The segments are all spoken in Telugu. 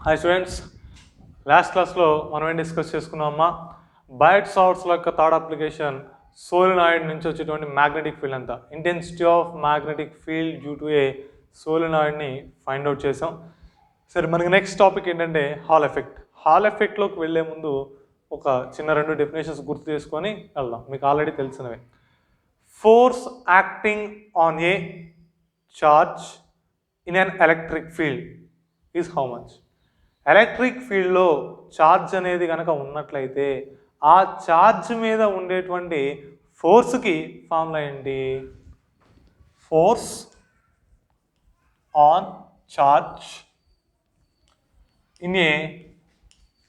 హాయ్ స్టూడెంట్స్, లాస్ట్ క్లాస్లో మనం ఏం డిస్కస్ చేసుకున్నామమ్మా, బయట్ సావర్ట్స్ యొక్క థర్డ్ అప్లికేషన్ సోలినాయిడ్ నుంచి వచ్చేటువంటి మ్యాగ్నెటిక్ ఫీల్డ్ అంతా intensity of magnetic field due to a సోలినాయిడ్ని ఫైండ్ అవుట్ చేసాం. సరే, మనకి నెక్స్ట్ టాపిక్ ఏంటంటే హాల్ ఎఫెక్ట్. హాల్ ఎఫెక్ట్లోకి వెళ్ళే ముందు ఒక చిన్న రెండు డెఫినేషన్స్ గుర్తు చేసుకొని వెళ్దాం. మీకు ఆల్రెడీ తెలిసినవే. Force acting on a charge in an electric field is how much. Electric ఫీల్డ్లో ఛార్జ్ అనేది కనుక ఉన్నట్లయితే ఆ ఛార్జ్ మీద ఉండేటువంటి ఫోర్స్కి ఫార్ములా ఏంటి? Force on charge in a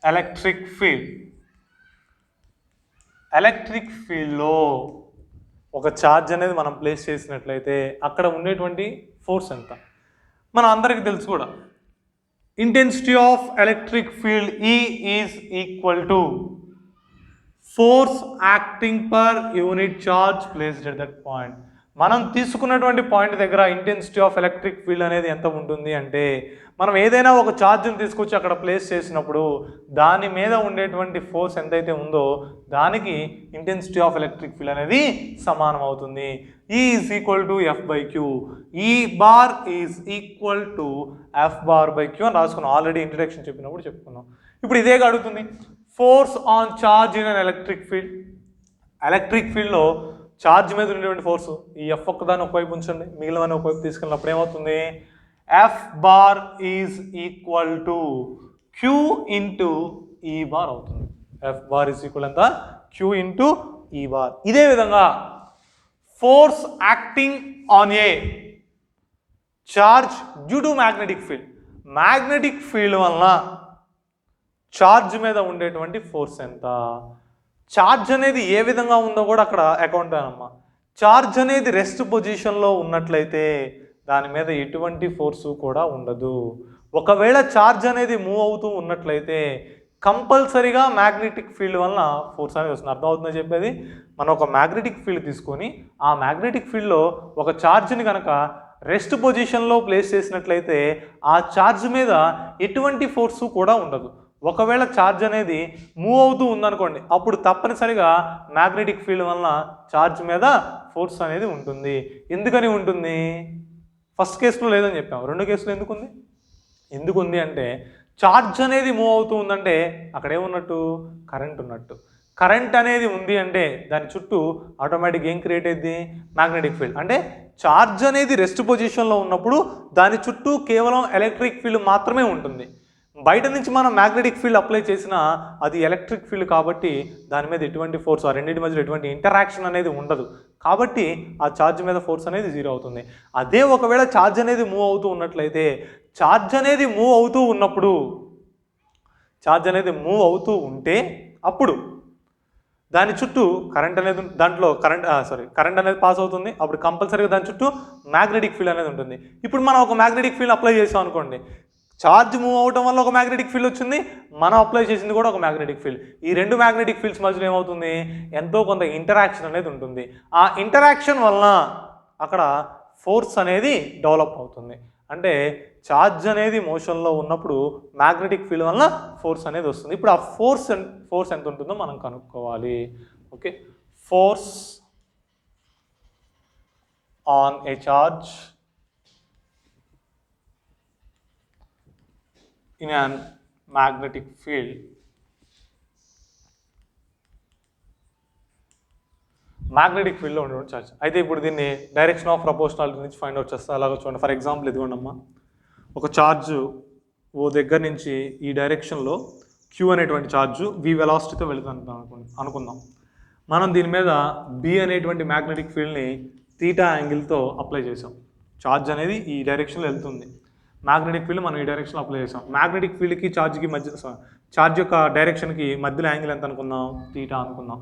electric field. Electric ఫీల్డ్లో ఒక ఛార్జ్ అనేది మనం ప్లేస్ చేసినట్లయితే అక్కడ ఉండేటువంటి ఫోర్స్ ఎంత? మనం అందరికీ తెలుసు కూడా, intensity of electric field E is equal to force acting per unit charge placed at that point. మనం తీసుకున్నటువంటి పాయింట్ దగ్గర ఇంటెన్సిటీ ఆఫ్ ఎలక్ట్రిక్ ఫీల్డ్ అనేది ఎంత ఉంటుంది అంటే, మనం ఏదైనా ఒక ఛార్జ్ని తీసుకొచ్చి అక్కడ ప్లేస్ చేసినప్పుడు దాని మీద ఉండేటువంటి ఫోర్స్ ఎంతైతే ఉందో దానికి ఇంటెన్సిటీ ఆఫ్ ఎలక్ట్రిక్ ఫీల్డ్ అనేది సమానం అవుతుంది. E is equal to F by q. E bar is equal to F bar by q అని రాసుకున్నాం. ఆల్రెడీ ఇంట్రడక్షన్ చెప్పినప్పుడు చెప్పుకున్నాం. ఇప్పుడు ఇదే అడుగుతుంది, force on charge in an electric field. Electric ఫీల్డ్లో ఛార్జ్ మీద ఉండేటువంటి ఫోర్సు ఈ ఎఫ్ ఒక్కదాన్ని ఒకవైపు ఉంచండి, మిగిలిన ఒకవైపు తీసుకెళ్ళినప్పుడు ఏమవుతుంది? F bar is equal to Q into E bar అవుతుంది. ఎఫ్ బార్ ఈజ్ ఈక్వల్ ఎంత? Q into E bar. ఇదే విధంగా force acting on a charge due to magnetic field. Magnetic field వలన చార్జ్ మీద ఉండేటువంటి ఫోర్స్ ఎంత? ఛార్జ్ అనేది ఏ విధంగా ఉందో కూడా అక్కడ అకౌంట్ అనమ్మా. ఛార్జ్ అనేది రెస్ట్ పొజిషన్లో ఉన్నట్లయితే దాని మీద ఎటువంటి ఫోర్సు కూడా ఉండదు. ఒకవేళ ఛార్జ్ అనేది మూవ్ అవుతూ ఉన్నట్లయితే కంపల్సరీగా మ్యాగ్నెటిక్ ఫీల్డ్ వలన ఫోర్స్ అనేది వస్తుంది. అర్థమవుతుందో చెప్పేది? మనం ఒక మ్యాగ్నెటిక్ ఫీల్డ్ తీసుకొని ఆ మ్యాగ్నెటిక్ ఫీల్డ్లో ఒక ఛార్జ్ని కనుక రెస్ట్ పొజిషన్లో ప్లేస్ చేసినట్లయితే ఆ ఛార్జ్ మీద ఎటువంటి ఫోర్సు కూడా ఉండదు. ఒకవేళ ఛార్జ్ అనేది మూవ్ అవుతూ ఉందనుకోండి, అప్పుడు తప్పనిసరిగా మ్యాగ్నెటిక్ ఫీల్డ్ వలన ఛార్జ్ మీద ఫోర్స్ అనేది ఉంటుంది. ఎందుకని ఉంటుంది? ఫస్ట్ కేసులో లేదని చెప్పాము, రెండో కేసులో ఎందుకుంది? ఎందుకుంది అంటే, ఛార్జ్ అనేది మూవ్ అవుతూ ఉందంటే అక్కడ ఏమున్నట్టు? కరెంట్ ఉన్నట్టు. కరెంట్ అనేది ఉంది అంటే దాని చుట్టూ ఆటోమేటిక్గా ఏం క్రియేట్ అయ్యింది? Magnetic field. అంటే ఛార్జ్ అనేది రెస్ట్ పొజిషన్లో ఉన్నప్పుడు దాని చుట్టూ కేవలం ఎలక్ట్రిక్ ఫీల్డ్ మాత్రమే ఉంటుంది. బయట నుంచి మనం మ్యాగ్నెటిక్ ఫీల్డ్ అప్లై చేసినా అది ఎలక్ట్రిక్ ఫీల్డ్ కాబట్టి దాని మీద ఎటువంటి ఫోర్స్, ఆ రెండింటి మధ్యలో ఎటువంటి ఇంటరాక్షన్ అనేది ఉండదు. కాబట్టి ఆ ఛార్జ్ మీద ఫోర్స్ అనేది జీరో అవుతుంది. అదే ఒకవేళ ఛార్జ్ అనేది మూవ్ అవుతూ ఉన్నట్లయితే, ఛార్జ్ అనేది మూవ్ అవుతూ ఉన్నప్పుడు, ఛార్జ్ అనేది మూవ్ అవుతూ ఉంటే అప్పుడు దాని చుట్టూ కరెంట్ అనేది, దాంట్లో కరెంట్ అనేది పాస్ అవుతుంది. అప్పుడు కంపల్సరీగా దాని చుట్టూ మ్యాగ్నెటిక్ ఫీల్డ్ అనేది ఉంటుంది. ఇప్పుడు మనం ఒక మ్యాగ్నెటిక్ ఫీల్డ్ అప్లై చేసాం అనుకోండి, ఛార్జ్ మూవ్ అవడం వల్ల ఒక మ్యాగ్నెటిక్ ఫీల్డ్ వచ్చింది, మనం అప్లై చేసింది కూడా ఒక మ్యాగ్నెటిక్ ఫీల్డ్. ఈ రెండు మ్యాగ్నెటిక్ ఫీల్డ్స్ మధ్యలో ఏమవుతుంది? ఎంతో కొంత ఇంటరాక్షన్ అనేది ఉంటుంది. ఆ ఇంటరాక్షన్ వలన అక్కడ ఫోర్స్ అనేది డెవలప్ అవుతుంది. అంటే ఛార్జ్ అనేది మోషన్లో ఉన్నప్పుడు మ్యాగ్నెటిక్ ఫీల్డ్ వలన ఫోర్స్ అనేది వస్తుంది. ఇప్పుడు ఆ ఫోర్స్ ఎంత ఉంటుందో మనం కనుక్కోవాలి. Okay, force on a charge in an magnetic field. Magnetic ఫీల్డ్లో ఉండేటువంటి ఛార్జ్. అయితే ఇప్పుడు దీన్ని డైరెక్షన్ ఆఫ్ ప్రపోర్షనాలిటీ నుంచి ఫైండ్ అవుట్ చేస్తా. అలాగే చూడండి, ఫర్ ఎగ్జాంపుల్ ఇదిగోండమ్మా, ఒక ఛార్జ్ ఓ దగ్గర నుంచి ఈ డైరెక్షన్లో క్యూ అనేటువంటి ఛార్జ్ v వెలాసిటీతో వెళుతుంది అనుకుందాం. మనం దీని మీద b అనేటువంటి మ్యాగ్నెటిక్ ఫీల్డ్ని తీటా యాంగిల్తో అప్లై చేసాం. ఛార్జ్ అనేది ఈ డైరెక్షన్లో వెళ్తుంది, మ్యాగ్నెటిక్ ఫీల్డ్ మనం ఈ డైరెక్షన్లో అప్లై చేసాం. మ్యాగ్నెటిక్ ఫీల్డ్కి ఛార్జ్కి మధ్య, ఛార్జ్ యొక్క డైరెక్షన్కి మధ్యలో యాంగిల్ ఎంత అనుకుందాం? తీటా అనుకుందాం.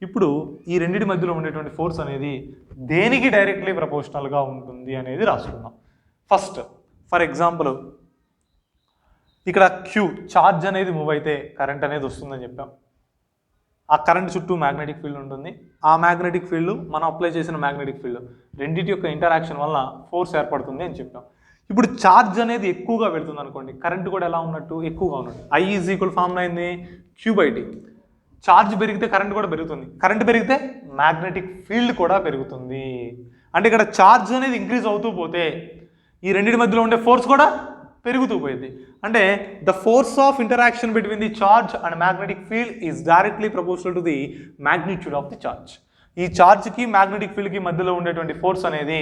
ఇప్పుడు ఈ రెండింటి మధ్యలో ఉండేటువంటి ఫోర్స్ అనేది దేనికి డైరెక్ట్లీ ప్రపోర్షనల్గా ఉంటుంది అనేది రాసుకుందాం. ఫస్ట్ ఫర్ ఎగ్జాంపుల్ ఇక్కడ క్యూ ఛార్జ్ అనేది మూవ్ అయితే కరెంట్ అనేది వస్తుందని చెప్పాం. ఆ కరెంట్ చుట్టూ మ్యాగ్నెటిక్ ఫీల్డ్ ఉంటుంది. ఆ మ్యాగ్నెటిక్ ఫీల్డ్ మనం అప్లై చేసిన మ్యాగ్నెటిక్ ఫీల్డ్ రెండింటి యొక్క ఇంటరాక్షన్ వల్ల ఫోర్స్ ఏర్పడుతుంది అని చెప్పాం. ఇప్పుడు ఛార్జ్ అనేది ఎక్కువగా పెడుతుంది అనుకోండి, కరెంట్ కూడా ఎలా ఉన్నట్టు ఎక్కువగా ఉన్నట్టు. I ఈజ్ ఈక్వల్ ఫార్ములా అయింది Q/T. ఛార్జ్ పెరిగితే కరెంట్ కూడా పెరుగుతుంది, కరెంట్ పెరిగితే మ్యాగ్నెటిక్ ఫీల్డ్ కూడా పెరుగుతుంది. అంటే ఇక్కడ ఛార్జ్ అనేది ఇంక్రీజ్ అవుతూ పోతే ఈ రెండింటి మధ్యలో ఉండే ఫోర్స్ కూడా పెరుగుతూ పోయింది. అంటే the force of interaction between the charge and magnetic field is directly proportional to the magnitude of the charge. ఈ ఛార్జ్కి మ్యాగ్నెటిక్ ఫీల్డ్కి మధ్యలో ఉండేటువంటి ఫోర్స్ అనేది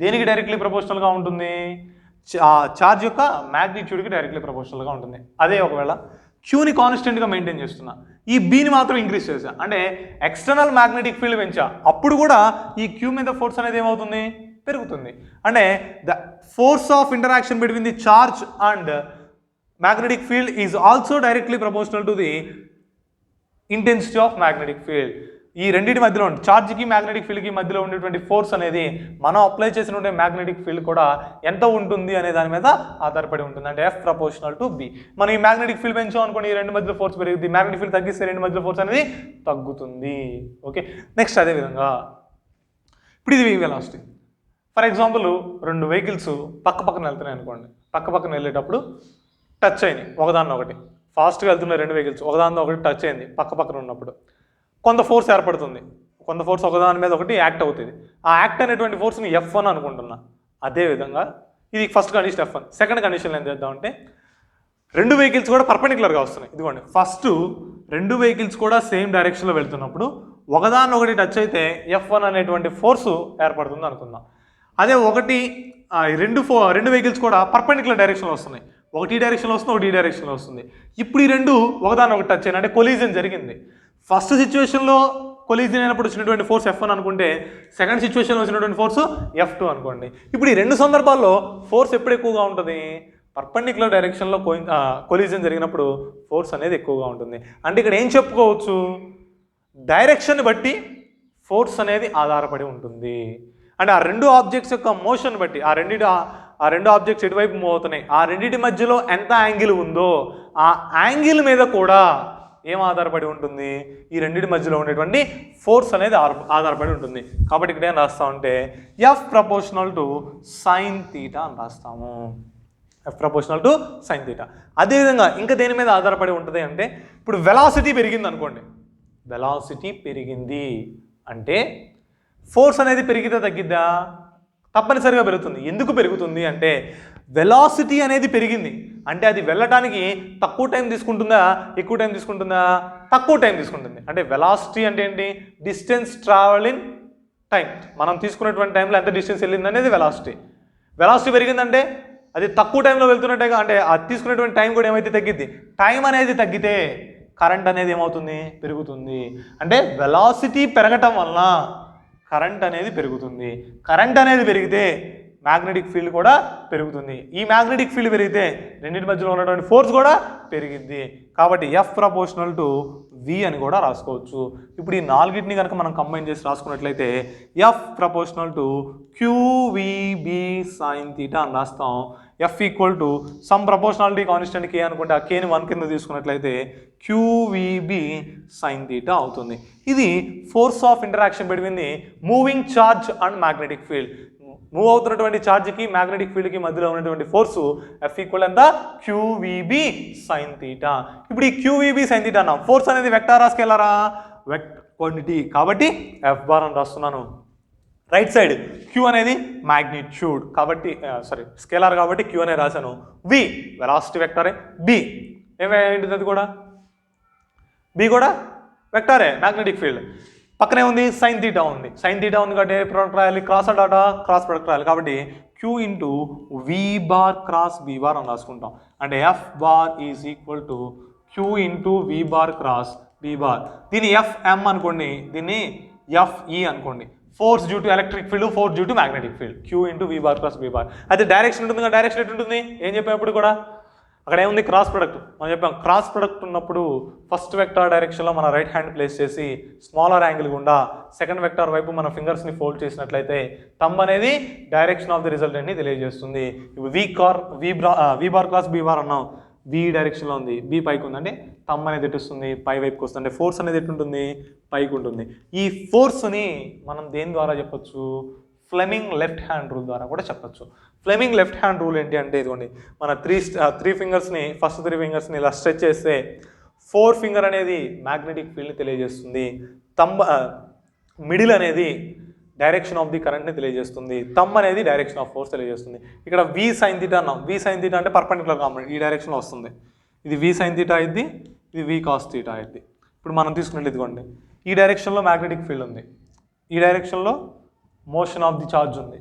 దేనికి డైరెక్ట్లీ ప్రపోర్షనల్గా ఉంటుంది? ఛార్జ్ యొక్క మ్యాగ్నిట్యూడ్కి డైరెక్ట్లీ ప్రపోర్షనల్గా ఉంటుంది. అదే ఒకవేళ క్యూని కాన్స్టెంట్గా మెయింటైన్ చేస్తున్నా, ఈ బీని మాత్రం ఇంక్రీజ్ చేసా, అంటే ఎక్స్టర్నల్ మ్యాగ్నెటిక్ ఫీల్డ్ పెంచా, అప్పుడు కూడా ఈ క్యూ మీద ఫోర్స్ అనేది ఏమవుతుంది? పెరుగుతుంది. అంటే the force of interaction between the charge and magnetic field is also directly proportional to the intensity of magnetic field. ఈ రెండింటి మధ్యలో ఛార్జ్కి మ్యాగ్నెటిక్ ఫీల్డ్కి మధ్యలో ఉండేటువంటి ఫోర్స్ అనేది మనం అప్లై చేసిన మ్యాగ్నెటిక్ ఫీల్డ్ కూడా ఎంత ఉంటుంది అనే దాని మీద ఆధారపడి ఉంటుంది. అంటే F ప్రపోర్షనల్ టు B. మనం ఈ మ్యాగ్నెటిక్ ఫీల్డ్ పెంచాం అనుకోండి, ఈ రెండు మధ్యలో ఫోర్స్ పెరుగుతుంది, మ్యాగ్నెటిక్ ఫీల్డ్ తగ్గిస్తే రెండు మధ్యలో ఫోర్స్ అనేది తగ్గుతుంది. ఓకే, నెక్స్ట్ అదేవిధంగా ఇప్పుడు ఇది వెలాసిటీ. ఫర్ ఎగ్జాంపుల్ రెండు వెహికల్స్ పక్క పక్కన వెళ్తున్నాయి అనుకోండి, పక్క పక్కన వెళ్ళేటప్పుడు టచ్ అయినాయి ఒకదాన్ని ఒకటి, ఫాస్ట్గా వెళ్తున్నాయి రెండు వెహికల్స్, ఒకదాన్ని ఒకటి టచ్ అయింది పక్క పక్కన ఉన్నప్పుడు కొంత ఫోర్స్ ఏర్పడుతుంది, కొంత ఫోర్స్ ఒకదాని మీద ఒకటి యాక్ట్ అవుతుంది. ఆ యాక్ట్ అనేటువంటి ఫోర్స్ని F1 అనుకుంటున్నా. అదేవిధంగా ఇది first condition F1. Second condition ఏం చేద్దామంటే రెండు వెహికల్స్ కూడా పర్పెండిక్యులర్గా వస్తున్నాయి. ఇదిగోండి, ఫస్ట్ రెండు వెహికల్స్ కూడా సేమ్ డైరెక్షన్లో వెళ్తున్నప్పుడు ఒకదాన్ని ఒకటి టచ్ అయితే F1 అనేటువంటి ఫోర్సు ఏర్పడుతుంది అనుకుందాం. అదే రెండు వెహికల్స్ కూడా పర్పెండిక్యులర్ డైరెక్షన్లో వస్తున్నాయి, ఒకటి డైరెక్షన్లో వస్తుంది, ఒకటి డైరెక్షన్లో వస్తుంది. ఇప్పుడు ఈ రెండు ఒకదాన్ని ఒకటి టచ్ అయినా అంటే కొలీజన్ జరిగింది. ఫస్ట్ సిచ్యువేషన్లో కొలీజన్ అయినప్పుడు వచ్చినటువంటి ఫోర్స్ F1 అనుకుంటే సెకండ్ సిచ్యువేషన్లో వచ్చినటువంటి ఫోర్స్ F2 అనుకోండి. ఇప్పుడు ఈ రెండు సందర్భాల్లో ఫోర్స్ ఎప్పుడు ఎక్కువగా ఉంటుంది? పర్పెండిక్యులర్ డైరెక్షన్లో కొలీజన్ జరిగినప్పుడు ఫోర్స్ అనేది ఎక్కువగా ఉంటుంది. అంటే ఇక్కడ ఏం చెప్పుకోవచ్చు? డైరెక్షన్ బట్టి ఫోర్స్ అనేది ఆధారపడి ఉంటుంది. అంటే ఆ రెండు ఆబ్జెక్ట్స్ యొక్క మోషన్ బట్టి ఆ రెండు ఆబ్జెక్ట్స్ ఎటువైపు మూవ్ అవుతున్నాయి, ఆ రెండింటి మధ్యలో ఎంత యాంగిల్ ఉందో ఆ యాంగిల్ మీద కూడా ఏం ఆధారపడి ఉంటుంది? ఈ రెండింటి మధ్యలో ఉండేటువంటి ఫోర్స్ అనేది ఆధారపడి ఉంటుంది. కాబట్టి ఇక్కడ ఏం రాస్తామంటే F proportional to sine theta అని రాస్తాము. F proportional to sine theta. అదేవిధంగా ఇంకా దేని మీద ఆధారపడి ఉంటుంది అంటే ఇప్పుడు వెలాసిటీ పెరిగింది అనుకోండి, వెలాసిటీ పెరిగింది అంటే ఫోర్స్ అనేది పెరిగితే తగ్గిద్దా? తప్పనిసరిగా పెరుగుతుంది. ఎందుకు పెరుగుతుంది అంటే వెలాసిటీ అనేది పెరిగింది అంటే అది వెళ్ళటానికి తక్కువ టైం తీసుకుంటుందా, ఎక్కువ టైం తీసుకుంటుందా? తక్కువ టైం తీసుకుంటుంది. అంటే వెలాసిటీ అంటే ఏంటి? Distance travelling time. మనం తీసుకున్నటువంటి టైంలో ఎంత డిస్టెన్స్ వెళ్ళింది అనేది వెలాసిటీ. వెలాసిటీ పెరిగిందంటే అది తక్కువ టైంలో వెళ్తున్నట్టుగా, అంటే అది తీసుకునేటువంటి టైం కూడా ఏమైతే తగ్గిద్ది. టైం అనేది తగ్గితే కరెంట్ అనేది ఏమవుతుంది? పెరుగుతుంది. అంటే వెలాసిటీ పెరగటం వలన కరెంట్ అనేది పెరుగుతుంది. కరెంట్ అనేది పెరిగితే మ్యాగ్నెటిక్ ఫీల్డ్ కూడా పెరుగుతుంది. ఈ మ్యాగ్నెటిక్ ఫీల్డ్ పెరిగితే రెండింటి మధ్యలో ఉన్నటువంటి ఫోర్స్ కూడా పెరిగిద్ది. కాబట్టి F ప్రపోర్షనల్ టు V అని కూడా రాసుకోవచ్చు. ఇప్పుడు ఈ నాలుగింటిని కనుక మనం కంబైన్ చేసి రాసుకున్నట్లయితే F proportional to QVB sine theta అని రాస్తాం. F equal to some proportionality constant K అనుకుంటే ఆ Kని 1 కింద తీసుకున్నట్లయితే QVB సైన్ తీటా అవుతుంది. ఇది force of interaction between the moving charge and magnetic field. Move అవుతున్నటువంటి ఛార్జ్కి మ్యాగ్నెటిక్ ఫీల్డ్కి మధ్యలో ఉన్నటువంటి ఫోర్సు F ఈక్వల్ ఎంత? QVB sine theta. ఇప్పుడు ఈ QVB సైన్ తీటా అన్నాం. ఫోర్స్ అనేది వెక్టారా స్కేలారా? క్వాంటిటీ. కాబట్టి F బార్ అని రాస్తున్నాను. రైట్ సైడ్ Q అనేది మ్యాగ్నిట్యూడ్ కాబట్టి స్కేలార్ కాబట్టి Q అనే రాశాను. V వెలాసిటీ వెక్టారే. B ఏమేంటిది? అది కూడా B కూడా వెక్టారే, మ్యాగ్నెటిక్ ఫీల్డ్. పక్కనే ఉంది సైన్ తీటా ఉంది. సైన్ తీటా ఉంది కాబట్టి ప్రొడక్ట్ రాయాలి, క్రాస్ డాటా క్రాస్ ప్రొడక్ట్ రాయాలి. కాబట్టి Q into V bar cross B bar అని రాసుకుంటాం. అంటే F bar is equal to Q into V bar cross B bar. దీన్ని FM అనుకోండి, దీన్ని FE అనుకోండి. Force due to electric field, force due to magnetic field. Q into V bar cross B bar. అయితే డైరెక్షన్ ఉంటుంది కదా, డైరెక్షన్ ఎటు ఉంటుంది? ఏం చెప్పేప్పుడు కూడా అక్కడ ఏముంది? Cross product. మనం చెప్పాం క్రాస్ ప్రొడక్ట్ ఉన్నప్పుడు ఫస్ట్ వెక్టార్ డైరెక్షన్లో మన రైట్ హ్యాండ్ ప్లేస్ చేసి స్మాలర్ యాంగిల్ గుండా సెకండ్ వెక్టార్ వైపు మన ఫింగర్స్ని ఫోల్డ్ చేసినట్లయితే థంబ్ అనేది డైరెక్షన్ ఆఫ్ ది రిజల్ట్ అని తెలియజేస్తుంది. ఇప్పుడు V bar cross B bar అన్నాం. V డైరెక్షన్లో ఉంది, B పైకి ఉందంటే థంబ్ అనేది ఎటు వస్తుంది? పై వైపుకి వస్తుంది. అంటే ఫోర్స్ అనేది ఎటు ఉంటుంది? పైకి ఉంటుంది. ఈ ఫోర్స్ని మనం దేని ద్వారా చెప్పొచ్చు? ఫ్లెమింగ్ లెఫ్ట్ హ్యాండ్ రూల్ ద్వారా కూడా చెప్పచ్చు. ఫ్లెమింగ్ లెఫ్ట్ హ్యాండ్ రూల్ ఏంటి అంటే ఇదిగోండి, మన త్రీ ఫింగర్స్ని ఫస్ట్ 3 ఫింగర్స్ని ఇలా స్ట్రెచ్ చేస్తే 4th ఫింగర్ అనేది మ్యాగ్నెటిక్ ఫీల్డ్ని తెలియజేస్తుంది, మిడిల్ అనేది డైరెక్షన్ ఆఫ్ ది కరెంట్ని తెలియజేస్తుంది, అనేది డైరెక్షన్ ఆఫ్ ఫోర్స్ తెలియజేస్తుంది. ఇక్కడ వి సైన్ థీటా అన్నాం, వి సైన్ థీటా అంటే పర్పెండిక్యులర్ కాంపోనెంట్ ఈ డైరెక్షన్లో వస్తుంది, ఇది వి సైన్ థీటా అయింది, ఇది వి కాస్ థీటా అయింది. ఇప్పుడు మనం తీసుకున్నట్టు ఇదిగోండి, ఈ డైరెక్షన్లో మ్యాగ్నెటిక్ ఫీల్డ్ ఉంది, ఈ డైరెక్షన్లో మోషన్ ఆఫ్ ది ఛార్జ్ ఉంది,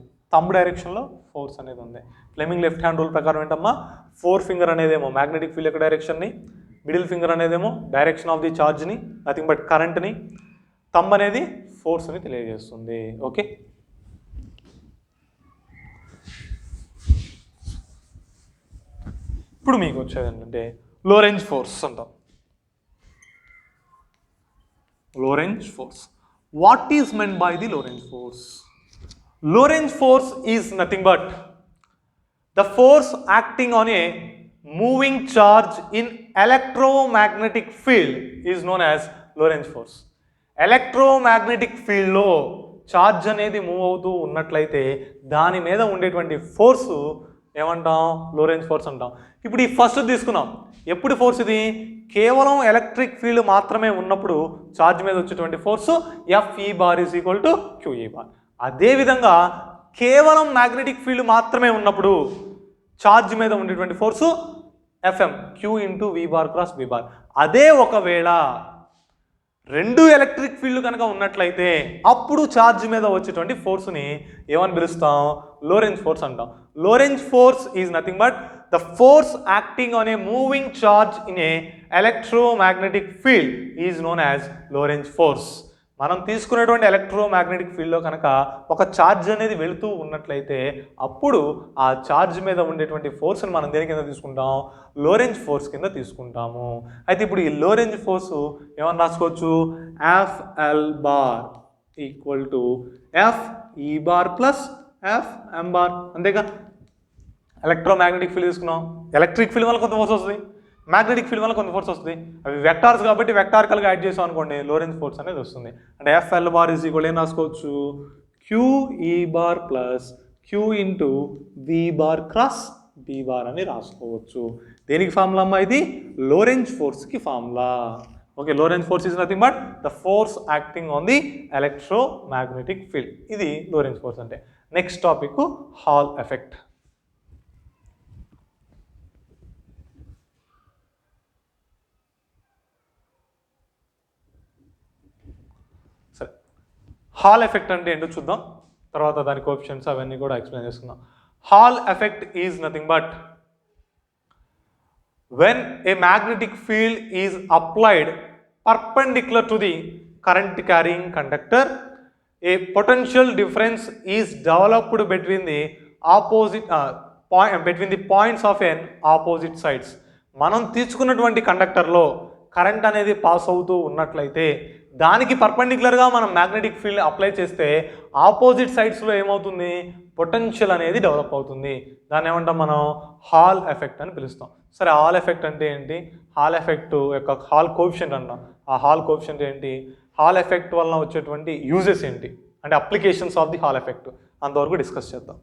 డైరెక్షన్లో ఫోర్స్ అనేది ఉంది. ఫ్లెమింగ్ లెఫ్ట్ హ్యాండ్ రూల్ ప్రకారం ఏంటమ్మా, 4th ఫింగర్ అనేదేమో మ్యాగ్నెటిక్ ఫీల్డ్ యొక్క డైరెక్షన్ని, మిడిల్ ఫింగర్ అనేదేమో డైరెక్షన్ ఆఫ్ ది ఛార్జ్ని, నథింగ్ బట్ కరెంట్ని, అనేది ఫోర్స్ని తెలియజేస్తుంది. ఓకే, ఇప్పుడు మీకు వచ్చేది ఏంటంటే లోరెంజ్ ఫోర్స్ అంటాం. Lorentz force, what is meant by the Lorentz force? Lorentz force is nothing but the force acting on a moving charge in electromagnetic field is known as Lorentz force. Electromagnetic ఫీల్డ్లో ఛార్జ్ అనేది మూవ్ అవుతూ ఉన్నట్లయితే దాని మీద ఉండేటువంటి ఫోర్సు ఏమంటాం? లోరెంజ్ ఫోర్స్ అంటాం. ఇప్పుడు ఈ ఫస్ట్ తీసుకున్నాం, ఎప్పుడు ఫోర్స్ ఇది? కేవలం ఎలక్ట్రిక్ ఫీల్డ్ మాత్రమే ఉన్నప్పుడు ఛార్జ్ మీద వచ్చేటువంటి force FE bar is equal to QE bar. అదేవిధంగా కేవలం మ్యాగ్నెటిక్ ఫీల్డ్ మాత్రమే ఉన్నప్పుడు ఛార్జ్ మీద ఉండేటువంటి force FM Q into V bar cross V bar. అదే ఒకవేళ రెండు ఎలక్ట్రిక్ ఫీల్డ్ కనుక ఉన్నట్లయితే అప్పుడు ఛార్జ్ మీద వచ్చేటువంటి ఫోర్స్ని ఏమని పిలుస్తాం? లోరెంజ్ ఫోర్స్ అంటాం. Lorentz force is nothing but the force acting on a moving charge in an electromagnetic field is known as Lorentz force. మనం తీసుకునేటువంటి ఎలక్ట్రోమాగ్నెటిక్ ఫీల్డ్లో కనుక ఒక ఛార్జ్ అనేది వెళుతూ ఉన్నట్లయితే అప్పుడు ఆ ఛార్జ్ మీద ఉండేటువంటి ఫోర్స్ని మనం దేని కింద తీసుకుంటాం? లోరెంజ్ ఫోర్స్ కింద తీసుకుంటాము. అయితే ఇప్పుడు ఈ లోరెంజ్ ఫోర్స్ ఏమని రాసుకోవచ్చు? FL bar equal to FE bar plus FM bar. అంతేగా, ఎలక్ట్రోమాగ్నెటిక్ ఫీల్డ్ తీసుకున్నాం, ఎలక్ట్రిక్ ఫీల్డ్ వల్ల కొంత ఫోర్స్ వస్తుంది, మ్యాగ్నెటిక్ ఫీల్డ్ వల్ల కొంత ఫోర్స్ వస్తుంది, అవి వెక్టార్స్ కాబట్టి వెక్టార్కల్గా యాడ్ చేసాం అనుకోండి, లోరెంజ్ ఫోర్స్ అనేది వస్తుంది. అంటే FL బార్ ఈజ్ ఈక్వల్ ఏం రాసుకోవచ్చు? QE bar plus Q into V bar cross B bar అని రాసుకోవచ్చు. దేనికి ఫార్ములా అమ్మా ఇది? లోరెంజ్ ఫోర్స్కి formula. Okay, Lorentz force is nothing but the force acting on the electromagnetic field. ఇది లోరెంజ్ ఫోర్స్ అంటే. Next topic Hall effect. సరే, హాల్ ఎఫెక్ట్ అంటే ఏంటో చూద్దాం, తర్వాత దాని కోఎఫిషియెంట్స్ అవన్నీ కూడా ఎక్స్ప్లెయిన్ చేసుకుందాం. Hall effect is nothing but when a magnetic field is applied perpendicular to the current carrying conductor, a potential difference is developed between the points of an opposite sides. మనం తీసుకున్నటువంటి కండక్టర్లో కరెంట్ అనేది పాస్ అవుతూ ఉన్నట్లయితే దానికి పర్పెండిక్యులర్గా మనం మ్యాగ్నెటిక్ ఫీల్డ్ అప్లై చేస్తే ఆపోజిట్ సైడ్స్లో ఏమవుతుంది? పొటెన్షియల్ అనేది డెవలప్ అవుతుంది. దాన్ని ఏమంటాం మనం? హాల్ ఎఫెక్ట్ అని పిలుస్తాం. సరే, హాల్ ఎఫెక్ట్ అంటే ఏంటి? హాల్ ఎఫెక్ట్ యొక్క హాల్ కోఎఫిషియంట్ అంటాం. ఆ హాల్ కోఎఫిషియంట్ ఏంటి? హాల్ ఎఫెక్ట్ వలన వచ్చేటువంటి యూజెస్ ఏంటి అంటే applications of the hall effect, అంతవరకు డిస్కస్ చేద్దాం.